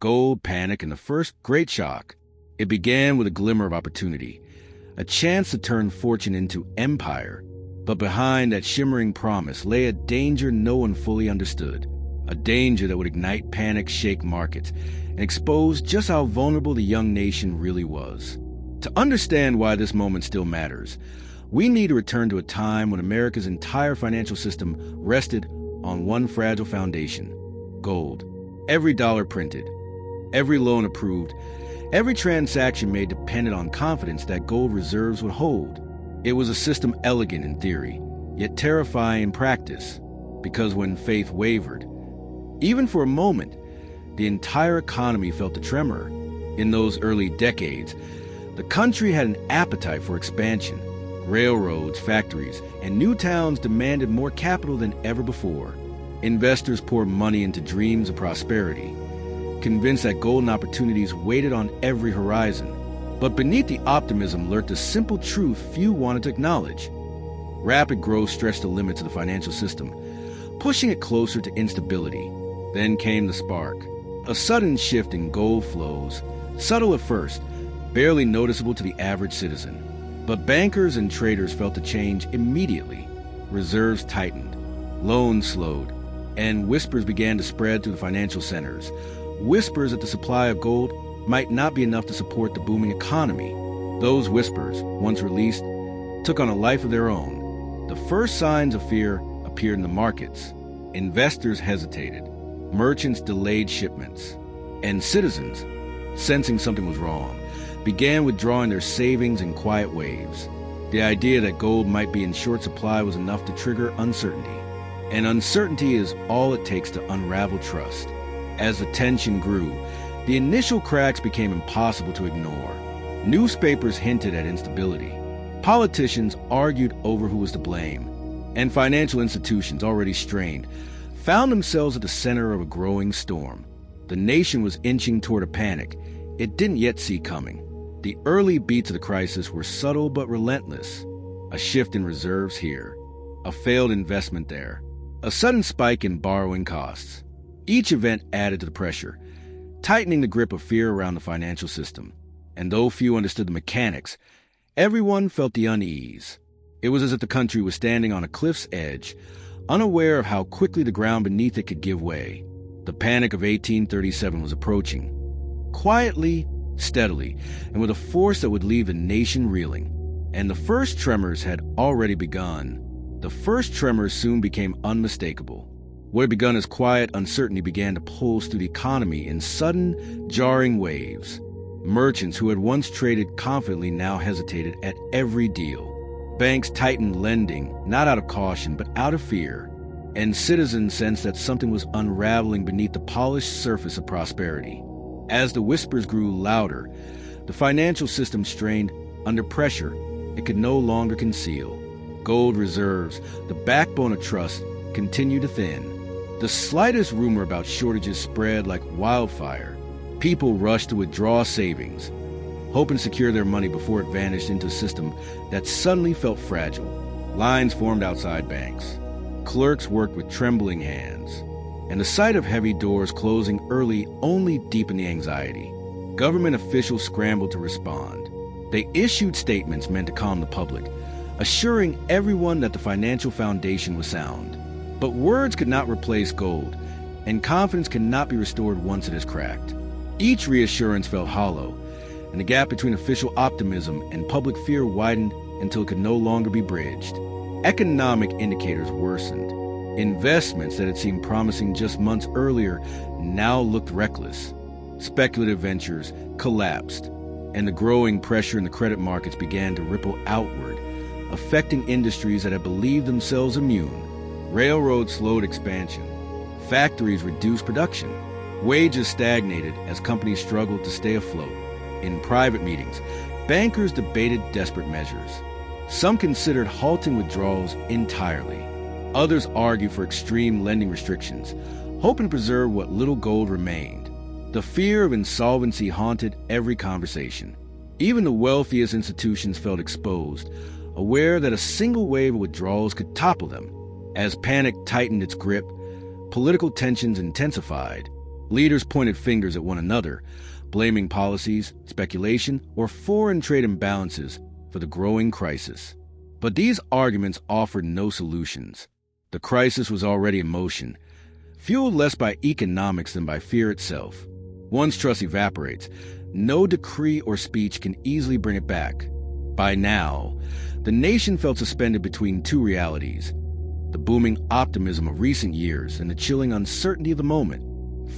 gold panic, and the first great shock. It began with a glimmer of opportunity, a chance to turn fortune into empire. But behind that shimmering promise lay a danger no one fully understood, a danger that would ignite panic, shake markets, and expose just how vulnerable the young nation really was. To understand why this moment still matters, we need to return to a time when America's entire financial system rested on one fragile foundation: gold. Every dollar printed, every loan approved, every transaction made depended on confidence that gold reserves would hold. It was a system elegant in theory, yet terrifying in practice, because when faith wavered, even for a moment, the entire economy felt a tremor. In those early decades, the country had an appetite for expansion. Railroads, factories, and new towns demanded more capital than ever before. Investors poured money into dreams of prosperity, convinced that golden opportunities waited on every horizon. But beneath the optimism lurked a simple truth few wanted to acknowledge. Rapid growth stretched the limits of the financial system, pushing it closer to instability. Then came the spark, a sudden shift in gold flows, subtle at first, barely noticeable to the average citizen. But bankers and traders felt the change immediately. Reserves tightened, loans slowed, and whispers began to spread through the financial centers. Whispers that the supply of gold might not be enough to support the booming economy. Those whispers, once released, took on a life of their own. The first signs of fear appeared in the markets. Investors hesitated, merchants delayed shipments, and citizens, sensing something was wrong, began withdrawing their savings in quiet waves. The idea that gold might be in short supply was enough to trigger uncertainty. And uncertainty is all it takes to unravel trust. As the tension grew, the initial cracks became impossible to ignore. Newspapers hinted at instability. Politicians argued over who was to blame. And financial institutions, already strained, found themselves at the center of a growing storm. The nation was inching toward a panic it didn't yet see coming. The early beats of the crisis were subtle but relentless. A shift in reserves here, a failed investment there, a sudden spike in borrowing costs. Each event added to the pressure, tightening the grip of fear around the financial system. And though few understood the mechanics, everyone felt the unease. It was as if the country was standing on a cliff's edge, unaware of how quickly the ground beneath it could give way. The panic of 1837 was approaching, quietly, steadily, and with a force that would leave the nation reeling. And the first tremors had already begun. The first tremors soon became unmistakable. What had begun as quiet uncertainty began to pulse through the economy in sudden, jarring waves. Merchants who had once traded confidently now hesitated at every deal. Banks tightened lending, not out of caution, but out of fear. And citizens sensed that something was unraveling beneath the polished surface of prosperity. As the whispers grew louder, the financial system strained under pressure it could no longer conceal. Gold reserves, the backbone of trust, continued to thin. The slightest rumor about shortages spread like wildfire. People rushed to withdraw savings, hoping to secure their money before it vanished into a system that suddenly felt fragile. Lines formed outside banks. Clerks worked with trembling hands. And the sight of heavy doors closing early only deepened the anxiety. Government officials scrambled to respond. They issued statements meant to calm the public, assuring everyone that the financial foundation was sound. But words could not replace gold, and confidence cannot be restored once it is cracked. Each reassurance felt hollow, and the gap between official optimism and public fear widened until it could no longer be bridged. Economic indicators worsened. Investments that had seemed promising just months earlier now looked reckless. Speculative ventures collapsed, and the growing pressure in the credit markets began to ripple outward, affecting industries that had believed themselves immune. Railroads slowed expansion. Factories reduced production. Wages stagnated as companies struggled to stay afloat. In private meetings, bankers debated desperate measures. Some considered halting withdrawals entirely. Others argued for extreme lending restrictions, hoping to preserve what little gold remained. The fear of insolvency haunted every conversation. Even the wealthiest institutions felt exposed, aware that a single wave of withdrawals could topple them. As panic tightened its grip, political tensions intensified. Leaders pointed fingers at one another, blaming policies, speculation, or foreign trade imbalances for the growing crisis. But these arguments offered no solutions. The crisis was already in motion, fueled less by economics than by fear itself. Once trust evaporates, no decree or speech can easily bring it back. By now, the nation felt suspended between two realities: the booming optimism of recent years and the chilling uncertainty of the moment.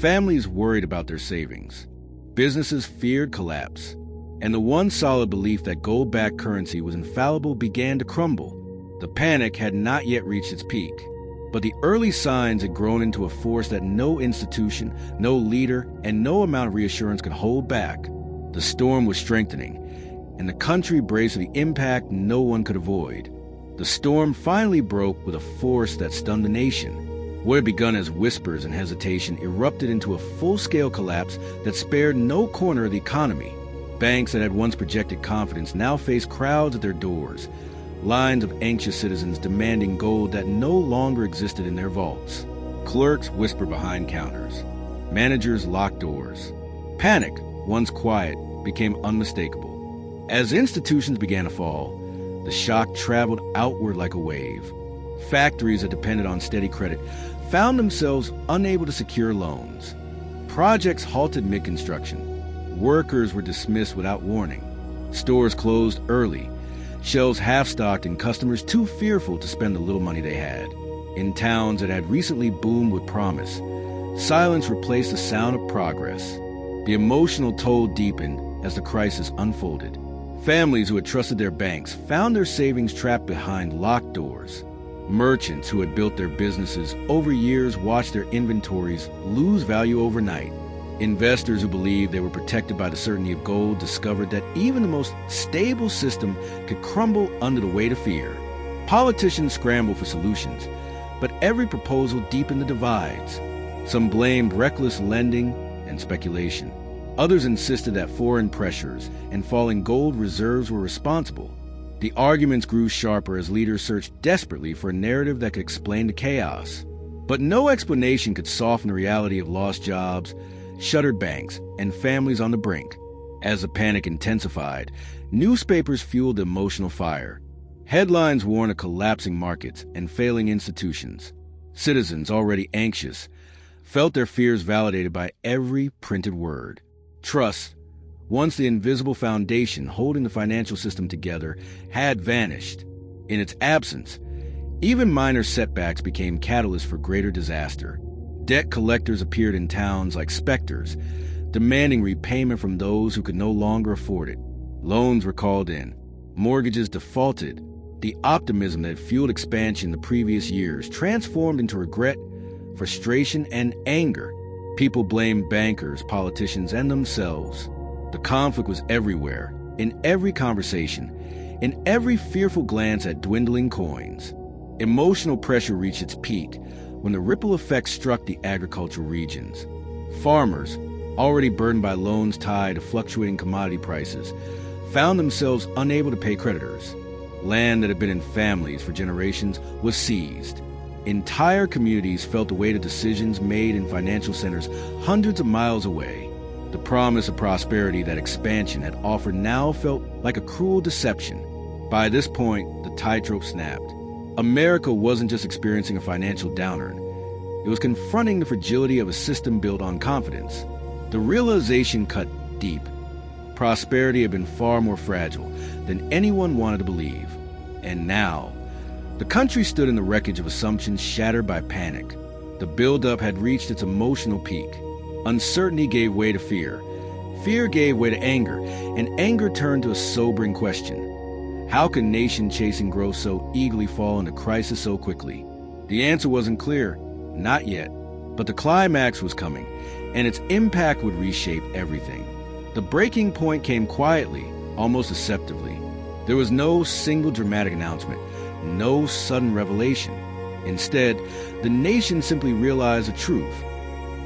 Families worried about their savings. Businesses feared collapse. And the one solid belief that gold-backed currency was infallible began to crumble. The panic had not yet reached its peak, but the early signs had grown into a force that no institution, no leader, and no amount of reassurance could hold back. The storm was strengthening, and the country braced for the impact no one could avoid. The storm finally broke with a force that stunned the nation. What had begun as whispers and hesitation erupted into a full-scale collapse that spared no corner of the economy. Banks that had once projected confidence now faced crowds at their doors, lines of anxious citizens demanding gold that no longer existed in their vaults. Clerks whispered behind counters. Managers locked doors. Panic, once quiet, became unmistakable. As institutions began to fall, the shock traveled outward like a wave. Factories that depended on steady credit found themselves unable to secure loans. Projects halted mid-construction. Workers were dismissed without warning. Stores closed early, shelves half-stocked, and customers too fearful to spend the little money they had. In towns that had recently boomed with promise, silence replaced the sound of progress. The emotional toll deepened as the crisis unfolded. Families who had trusted their banks found their savings trapped behind locked doors. Merchants who had built their businesses over years watched their inventories lose value overnight. Investors who believed they were protected by the certainty of gold discovered that even the most stable system could crumble under the weight of fear. Politicians scrambled for solutions, but every proposal deepened the divides. Some blamed reckless lending and speculation. Others insisted that foreign pressures and falling gold reserves were responsible. The arguments grew sharper as leaders searched desperately for a narrative that could explain the chaos. But no explanation could soften the reality of lost jobs, shuttered banks, and families on the brink. As the panic intensified, newspapers fueled the emotional fire. Headlines warned of collapsing markets and failing institutions. Citizens, already anxious, felt their fears validated by every printed word. Trust, once the invisible foundation holding the financial system together, had vanished. In its absence, even minor setbacks became catalysts for greater disaster. Debt collectors appeared in towns like specters, demanding repayment from those who could no longer afford it. Loans were called in. Mortgages defaulted. The optimism that fueled expansion the previous years transformed into regret, frustration, and anger. People blamed bankers, politicians, and themselves. The conflict was everywhere, in every conversation, in every fearful glance at dwindling coins. Emotional pressure reached its peak when the ripple effect struck the agricultural regions. Farmers, already burdened by loans tied to fluctuating commodity prices, found themselves unable to pay creditors. Land that had been in families for generations was seized. Entire communities felt the weight of decisions made in financial centers hundreds of miles away. The promise of prosperity that expansion had offered now felt like a cruel deception. By this point, the tightrope snapped. America wasn't just experiencing a financial downturn. It was confronting the fragility of a system built on confidence. The realization cut deep. Prosperity had been far more fragile than anyone wanted to believe. And now, the country stood in the wreckage of assumptions shattered by panic. The buildup had reached its emotional peak. Uncertainty gave way to fear. Fear gave way to anger, and anger turned to a sobering question. How could nation-chasing growth so eagerly fall into crisis so quickly? The answer wasn't clear. Not yet. But the climax was coming, and its impact would reshape everything. The breaking point came quietly, almost deceptively. There was no single dramatic announcement, no sudden revelation. Instead, the nation simply realized the truth.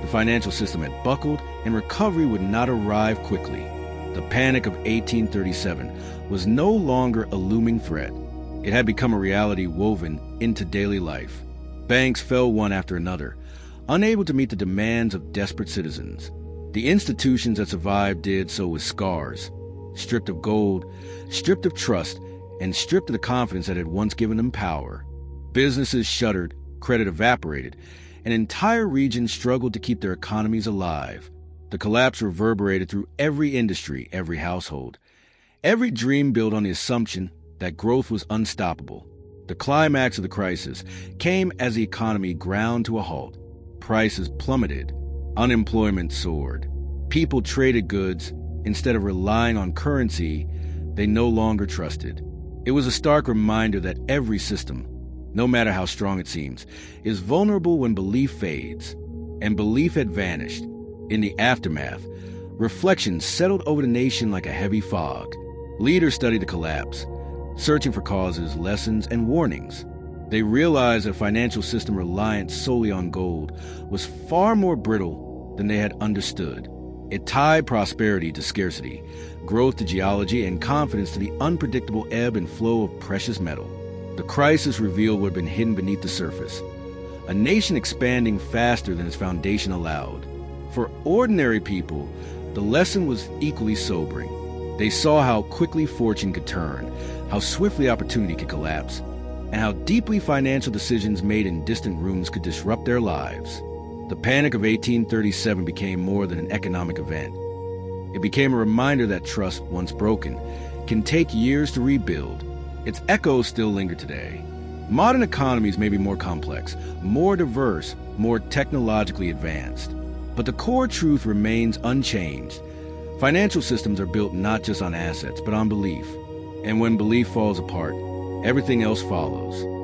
The financial system had buckled, and recovery would not arrive quickly. The panic of 1837 was no longer a looming threat. It had become a reality woven into daily life. Banks fell one after another. unable to meet the demands of desperate citizens. The institutions that survived did so with scars, stripped of gold, stripped of trust, and stripped of the confidence that had once given them power. Businesses shuttered, credit evaporated, and entire regions struggled to keep their economies alive. The collapse reverberated through every industry, every household. Every dream built on the assumption that growth was unstoppable. The climax of the crisis came as the economy ground to a halt. Prices plummeted. Unemployment soared. People traded goods instead of relying on currency they no longer trusted. It was a stark reminder that every system, no matter how strong it seems, is vulnerable when belief fades. And belief had vanished. In the aftermath, reflection settled over the nation like a heavy fog. Leaders studied the collapse, searching for causes, lessons, and warnings. They realized a financial system reliant solely on gold was far more brittle than they had understood. It tied prosperity to scarcity, growth to geology, and confidence to the unpredictable ebb and flow of precious metal. The crisis revealed what had been hidden beneath the surface, a nation expanding faster than its foundation allowed. For ordinary people, the lesson was equally sobering. They saw how quickly fortune could turn, how swiftly opportunity could collapse, and how deeply financial decisions made in distant rooms could disrupt their lives. The Panic of 1837 became more than an economic event. It became a reminder that trust, once broken, can take years to rebuild. Its echoes still linger today. Modern economies may be more complex, more diverse, more technologically advanced. But the core truth remains unchanged. Financial systems are built not just on assets, but on belief. And when belief falls apart, everything else follows.